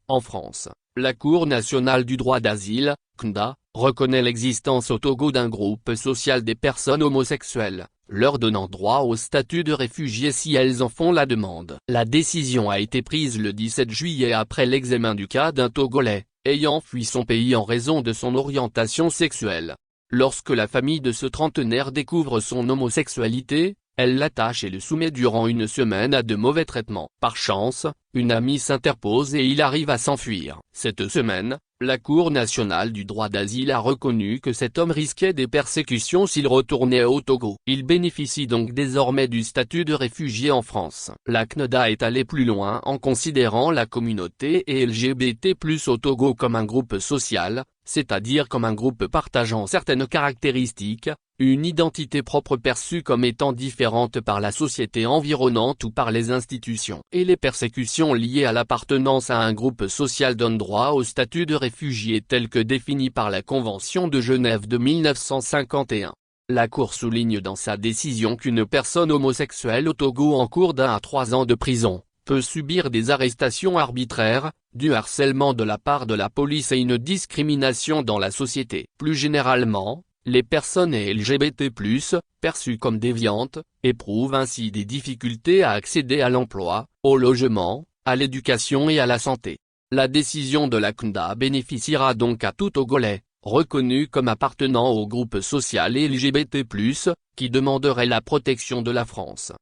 En France, la Cour nationale du droit d'asile, CNDA, reconnaît l'existence au Togo d'un groupe social des personnes homosexuelles, leur donnant droit au statut de réfugié si elles en font la demande. La décision a été prise le 17 juillet après l'examen du cas d'un Togolais, ayant fui son pays en raison de son orientation sexuelle. Lorsque la famille de ce trentenaire découvre son homosexualité, elle l'attache et le soumet durant une semaine à de mauvais traitements. Par chance, une amie s'interpose et il arrive à s'enfuir. Cette semaine, la Cour nationale du droit d'asile a reconnu que cet homme risquait des persécutions s'il retournait au Togo. Il bénéficie donc désormais du statut de réfugié en France. La CNDA est allée plus loin en considérant la communauté LGBT+ au Togo comme un groupe social, c'est-à-dire comme un groupe partageant certaines caractéristiques, une identité propre perçue comme étant différente par la société environnante ou par les institutions. Et les persécutions liées à l'appartenance à un groupe social donnent droit au statut de réfugié tel que défini par la Convention de Genève de 1951. La Cour souligne dans sa décision qu'une personne homosexuelle au Togo encourt d'1 à 3 ans de prison peut subir des arrestations arbitraires, du harcèlement de la part de la police et une discrimination dans la société. Plus généralement, les personnes LGBT+, perçues comme déviantes, éprouvent ainsi des difficultés à accéder à l'emploi, au logement, à l'éducation et à la santé. La décision de la CNDA bénéficiera donc à tout Togolais, reconnu comme appartenant au groupe social LGBT+, qui demanderait la protection de la France.